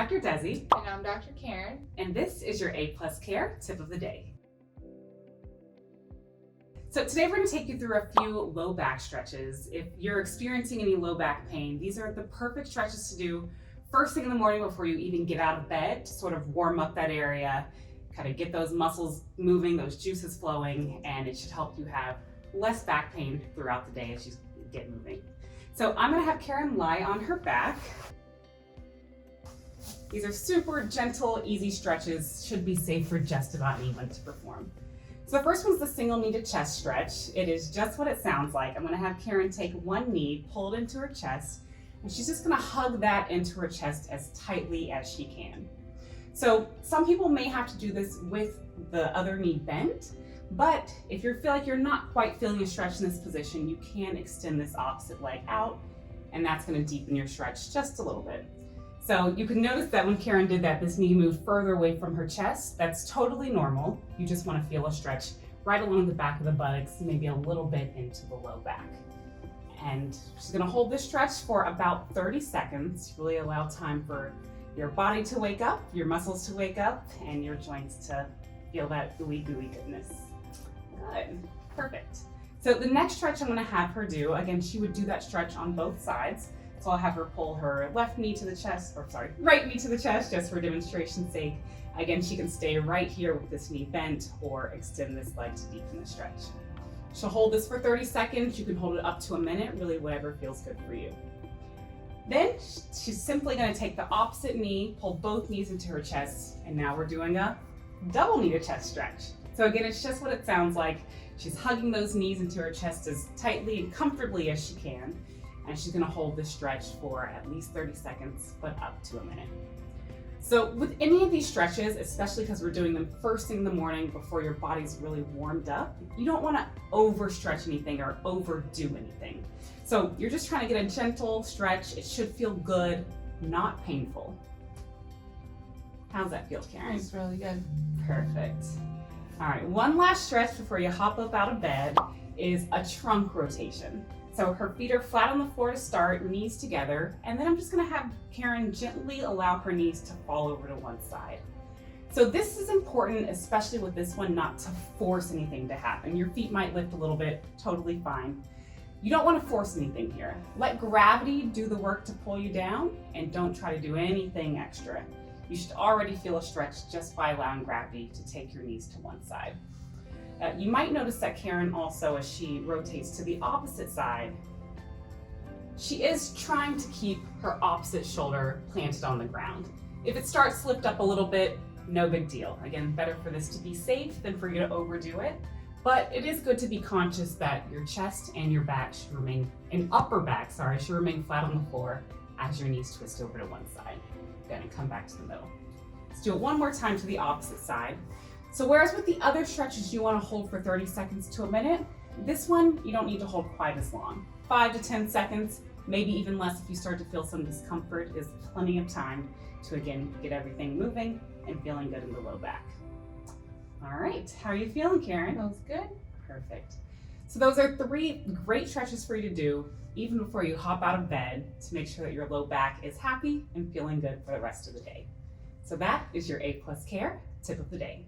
Dr. Desi. And I'm Dr. Karen. And this is your A+ Care Tip of the Day. So today we're going to take you through a few low back stretches. If you're experiencing any low back pain, these are the perfect stretches to do first thing in the morning before you even get out of bed to sort of warm up that area, kind of get those muscles moving, those juices flowing, and it should help you have less back pain throughout the day as you get moving. So I'm going to have Karen lie on her back. These are super gentle, easy stretches, should be safe for just about anyone to perform. So the first one's the single knee to chest stretch. It is just what it sounds like. I'm gonna have Karen take one knee, pull it into her chest, and she's just gonna hug that into her chest as tightly as she can. So some people may have to do this with the other knee bent, but if you feel like you're not quite feeling a stretch in this position, you can extend this opposite leg out, and that's gonna deepen your stretch just a little bit. So you can notice that when Karen did that, this knee moved further away from her chest. That's totally normal. You just want to feel a stretch right along the back of the buttocks, maybe a little bit into the low back. And she's going to hold this stretch for about 30 seconds, really allow time for your body to wake up, your muscles to wake up, and your joints to feel that gooey goodness. Good, perfect. So the next stretch I'm going to have her do, again, she would do that stretch on both sides. So I'll have her pull her right knee to the chest, just for demonstration's sake. Again, she can stay right here with this knee bent or extend this leg to deepen the stretch. She'll hold this for 30 seconds. You can hold it up to a minute, really whatever feels good for you. Then she's simply going to take the opposite knee, pull both knees into her chest, and now we're doing a double knee to chest stretch. So again, it's just what it sounds like. She's hugging those knees into her chest as tightly and comfortably as she can. And she's gonna hold this stretch for at least 30 seconds, but up to a minute. So with any of these stretches, especially because we're doing them first thing in the morning before your body's really warmed up, you don't wanna overstretch anything or overdo anything. So you're just trying to get a gentle stretch. It should feel good, not painful. How's that feel, Karen? It's really good. Perfect. All right, one last stretch before you hop up out of bed is a trunk rotation. So her feet are flat on the floor to start, knees together, and then I'm just gonna have Karen gently allow her knees to fall over to one side. So this is important, especially with this one, not to force anything to happen. Your feet might lift a little bit, totally fine. You don't wanna force anything here. Let gravity do the work to pull you down, and don't try to do anything extra. You should already feel a stretch just by allowing gravity to take your knees to one side. You might notice that Karen also, as she rotates to the opposite side, she is trying to keep her opposite shoulder planted on the ground. If it starts to lift up a little bit, no big deal. Again, better for this to be safe than for you to overdo it. But it is good to be conscious that your chest and your back should remain, upper back, should remain flat on the floor as your knees twist over to one side. Good, and come back to the middle. Let's do it one more time to the opposite side. So whereas with the other stretches you want to hold for 30 seconds to a minute, this one you don't need to hold quite as long. 5 to 10 seconds, maybe even less if you start to feel some discomfort, is plenty of time to again get everything moving and feeling good in the low back. All right, how are you feeling, Karen? Feels good. Perfect. So those are 3 great stretches for you to do even before you hop out of bed to make sure that your low back is happy and feeling good for the rest of the day. So that is your A+ Care Tip of the Day.